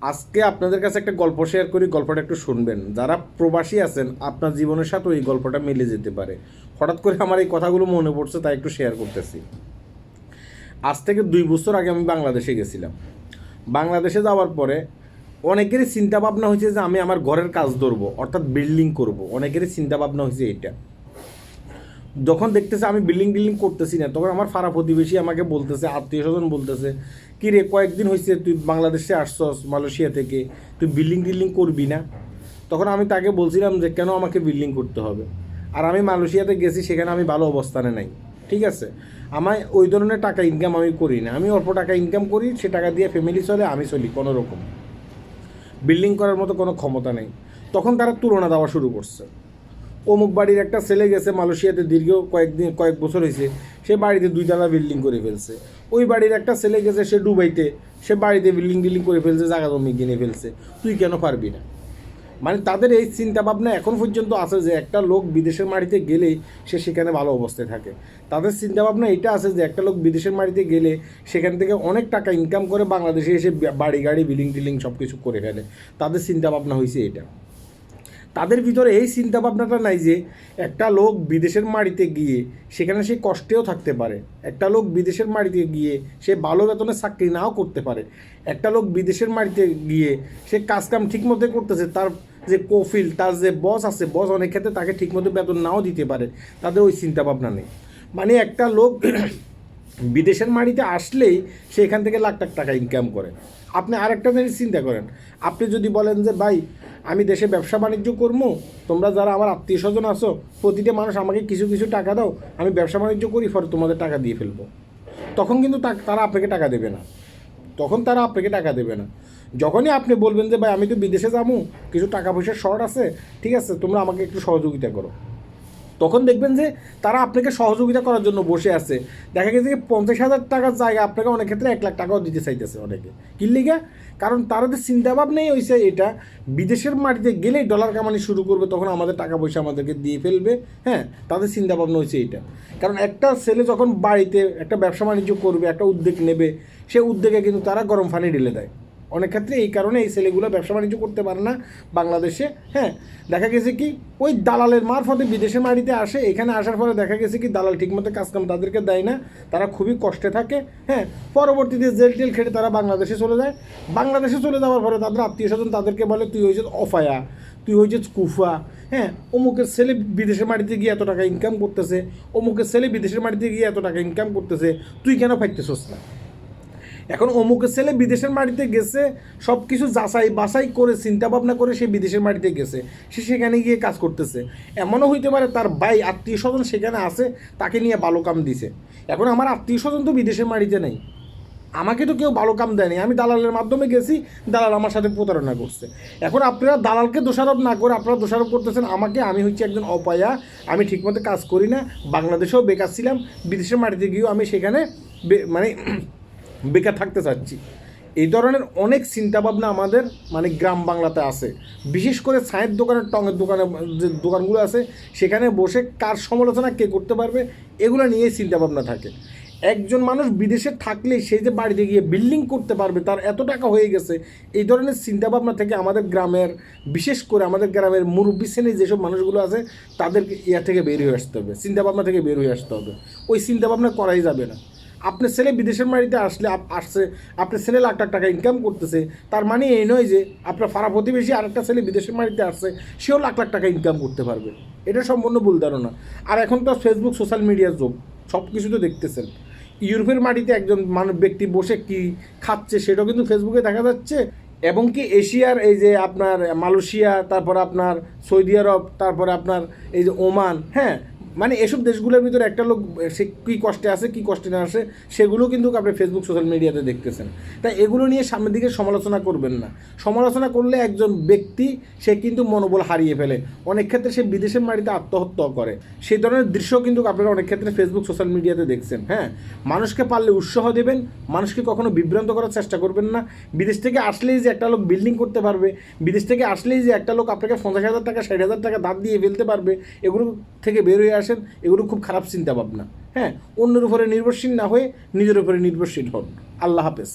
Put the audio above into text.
আজকে আপনাদের কাছে একটা গল্প শেয়ার করি, গল্পটা একটু শুনবেন। যারা প্রবাসী আছেন আপনার জীবনের সাথেও এই গল্পটা মিলে যেতে পারে। হঠাৎ করে আমার এই কথাগুলো মনে পড়ছে, তাই একটু শেয়ার করতেছি। আজ থেকে 2 বছর আগে আমি বাংলাদেশে গেছিলাম। বাংলাদেশে যাওয়ার পরে অনেকেরই চিন্তা ভাবনা হয়েছে যে আমি আমার ঘরের কাজ ধরবো, অর্থাৎ বিল্ডিং করব। অনেকেরই চিন্তা ভাবনা হয়েছে এটা। যখন দেখতেছে আমি বিল্ডিং করতেছি না, তখন আমার পাড়া প্রতিবেশী আমাকে বলতেছে, আত্মীয় স্বজন বলতেছে, কী রে কয়েকদিন হয়েছে তুই বাংলাদেশে আসছস মালয়েশিয়া থেকে, তুই বিল্ডিং করবি না? তখন আমি তাকে বলছিলাম যে কেন আমাকে বিল্ডিং করতে হবে, আর আমি মালয়েশিয়াতে গেছি, সেখানে আমি ভালো অবস্থানে নাই। ঠিক আছে, আমায় ওই ধরনের টাকা ইনকাম আমি করি না, আমি অল্প টাকা ইনকাম করি, সে টাকা দিয়ে ফ্যামিলি চলে, আমি চলি কোনো রকম। বিল্ডিং করার মতো কোনো ক্ষমতা নেই। তখন তারা তুলনা দেওয়া শুরু করছে। অমুক বাড়ির একটা ছেলে গেছে মালয়েশিয়াতে, দীর্ঘ কয়েক বছর হয়েছে, সে বাড়িতে 2 তলা বিল্ডিং করে ফেলছে। ওই বাড়ির একটা ছেলে গেছে সে দুবাইতে, সে বাড়িতে বিল্ডিং করে ফেলছে, জায়গা জমি কিনে ফেলছে। তুই কেন পারবি না? মানে তাদের এই চিন্তা ভাবনা এখন পর্যন্ত আছে যে একটা লোক বিদেশের মাটিতে গেলেই সে সেখানে ভালো অবস্থায় থাকে। তাদের চিন্তা ভাবনা এটা আছে যে একটা লোক বিদেশের মাটিতে গেলে সেখান থেকে অনেক টাকা ইনকাম করে বাংলাদেশে এসে বাড়ি গাড়ি বিল্ডিং সব কিছু করে ফেলে। তাদের চিন্তা ভাবনা হয়েছে এটা। তাদের ভিতরে এই চিন্তা ভাবনাটা নাই যে একটা লোক বিদেশের মাটিতে গিয়ে সেখানে সে কষ্টেও থাকতে পারে। একটা লোক বিদেশের মাটিতে গিয়ে সে ভালো বেতনে চাকরি নাও করতে পারে। একটা লোক বিদেশের মাটিতে গিয়ে সে কাজকাম ঠিকমতো করতেছে, তার যে কফিল, তার যে বস আছে, বস অনেক ক্ষেত্রে তাকে ঠিকমতো বেতন নাও দিতে পারে। তাদের ওই চিন্তা ভাবনা নেই। মানে একটা লোক বিদেশের মাটিতে আসলেই সে এখান থেকে লাখ লাখ টাকা ইনকাম করে। আপনি আরেকটা জিনিস চিন্তা করেন, আপনি যদি বলেন যে ভাই আমি দেশে ব্যবসা বাণিজ্য করবো, তোমরা যারা আমার আত্মীয় স্বজন আছো প্রতিটা মানুষ আমাকে কিছু কিছু টাকা দাও, আমি ব্যবসা বাণিজ্য করি, পরে তোমাদের টাকা দিয়ে ফেলবো, তখন কিন্তু তারা আপনাকে টাকা দেবে না। তখন তারা আপনাকে টাকা দেবে না। যখনই আপনি বলবেন যে ভাই আমি তো বিদেশে যাবো, কিছু টাকা পয়সার শর্ট আছে, ঠিক আছে তোমরা আমাকে একটু সহযোগিতা করো, তখন দেখবেন যে তারা আপনাকে সহযোগিতা করার জন্য বসে আছে। দেখা গেছে যে 50,000 টাকার জায়গা আপনাকে অনেক ক্ষেত্রে 1 লাখ টাকাও দিতে চাইতেছে অনেকে। কি লিগা? কারণ তাদের চিন্তাভাবনাই হয়েছে এটা, বিদেশের মাটিতে গেলেই ডলার কামানি শুরু করবে, তখন আমাদের টাকা পয়সা আমাদেরকে দিয়ে ফেলবে। হ্যাঁ, তাদের চিন্তাভাবনা হয়েছে এটা। কারণ একটা ছেলে যখন বাড়িতে একটা ব্যবসা বাণিজ্য করবে, একটা উদ্যোগ নেবে, সে উদ্যোগে কিন্তু তারা গরম পানি ঢেলে দেয়। অনেক ক্ষেত্রে এই কারণে এই ছেলেগুলো ব্যবসা বাণিজ্য করতে পারে না বাংলাদেশে। হ্যাঁ, দেখা গেছে কি ওই দালালের মারফতে বিদেশের মাটিতে আসে, এখানে আসার পরে দেখা গেছে কি দালাল ঠিকমতো কাজকাম তাদেরকে দেয় না, তারা খুবই কষ্টে থাকে। হ্যাঁ, পরবর্তীতে জেল টেল খেটে তারা বাংলাদেশে চলে যায়। বাংলাদেশে চলে যাওয়ার পরে তাদের আত্মীয় স্বজন তাদেরকে বলে তুই হয়েছে অফায়া, তুই হয়েছে কুফা। হ্যাঁ, অমুকের ছেলে বিদেশের মাটিতে গিয়ে এত টাকা ইনকাম করতেছে, অমুকের ছেলে বিদেশের মাটিতে গিয়ে এত টাকা ইনকাম করতেছে, তুই কেন ফাইতেছস না? এখন অমুকের ছেলে বিদেশের মাটিতে গেছে, সব কিছু যাচাই বাছাই করে চিন্তা ভাবনা করে সে বিদেশের মাটিতে গেছে, সে সেখানে গিয়ে কাজ করতেছে। এমনও হইতে পারে তার ভাই আত্মীয় স্বজন সেখানে আছে, তাকে নিয়ে ভালো কাম দিছে। এখন আমার আত্মীয় স্বজন তো বিদেশের মাটিতে নেই, আমাকে তো কেউ ভালো কাম দেয়নি, আমি দালালের মাধ্যমে গেছি, দালাল আমার সাথে প্রতারণা করছে। এখন আপনারা দালালকে দোষারোপ না করে আপনারা দোষারোপ করতেছেন আমাকে, আমি হচ্ছে একজন অপায়া, আমি ঠিকমতো কাজ করি না, বাংলাদেশেও বেকার ছিলাম, বিদেশের মাটিতে গিয়েও আমি সেখানে মানে বেকার থাকতে চাচ্ছি। এই ধরনের অনেক চিন্তাভাবনা আমাদের মানে গ্রাম বাংলাতে আছে। বিশেষ করে চায়ের দোকানের টঙের দোকানে যে দোকানগুলো আছে, সেখানে বসে কার সমালোচনা কে করতে পারবে এগুলো নিয়েই চিন্তাভাবনা থাকে। একজন মানুষ বিদেশে থাকলেই সে যে বাড়িতে গিয়ে বিল্ডিং করতে পারবে, তার এত টাকা হয়ে গেছে, এই ধরনের চিন্তাভাবনা থেকে আমাদের গ্রামের, বিশেষ করে আমাদের গ্রামের মুরব্বী শ্রেণীর যেসব মানুষগুলো আছে তাদেরকে ইয়া থেকে বের হয়ে আসতে হবে, চিন্তাভাবনা থেকে বের হয়ে আসতে হবে। ওই চিন্তাভাবনা করাই যাবে না। আপনার ছেলে বিদেশের মাটিতে আসছে, আপনার ছেলে লাখ লাখ টাকা ইনকাম করতেছে, তার মানে এই নয় যে আপনার পাড়া প্রতিবেশী আরেকটা ছেলে বিদেশের মাটিতে আসছে, সেও লাখ লাখ টাকা ইনকাম করতে পারবে। এটা সম্পূর্ণ ভুল ধারণা। আর এখন তো ফেসবুক সোশ্যাল মিডিয়ার যুগ, সব কিছু তো দেখতেছেন। ইউরোপের মাটিতে একজন ব্যক্তি বসে কি খাচ্ছে সেটাও কিন্তু ফেসবুকে দেখা যাচ্ছে। এবং কি এশিয়ার এই যে আপনার মালয়েশিয়া, তারপর আপনার সৌদি আরব, তারপরে আপনার এই যে ওমান, হ্যাঁ, মানে এসব দেশগুলোর ভিতরে একটা লোক সে কী কষ্টে আছে কী কষ্টে না আসে সেগুলো কিন্তু আপনি ফেসবুক সোশ্যাল মিডিয়াতে দেখতেছেন। তাই এগুলো নিয়ে সামনের দিকে সমালোচনা করবেন না। সমালোচনা করলে একজন ব্যক্তি সে কিন্তু মনোবল হারিয়ে ফেলে, অনেক ক্ষেত্রে সে বিদেশের মাটিতে আত্মহত্যা করে। সেই ধরনের দৃশ্য কিন্তু আপনারা অনেক ক্ষেত্রে ফেসবুক সোশ্যাল মিডিয়াতে দেখছেন। হ্যাঁ, মানুষকে পারলে উৎসাহ দেবেন, মানুষকে কখনো বিভ্রান্ত করার চেষ্টা করবেন না। বিদেশ থেকে আসলেই যে একটা লোক বিল্ডিং করতে পারবে, বিদেশ থেকে আসলেই যে একটা লোক আপনাকে 50,000 টাকা 60,000 টাকা দাঁত দিয়ে ফেলতে পারবে, এগুলো থেকে বের হয়ে আসেন। এগুলো খুব খারাপ চিন্তা ভাবনা। হ্যাঁ, অন্যের উপরে নির্ভরশীল না হয়ে নিজের উপরে নির্ভরশীল হন। আল্লাহ হাফেজ।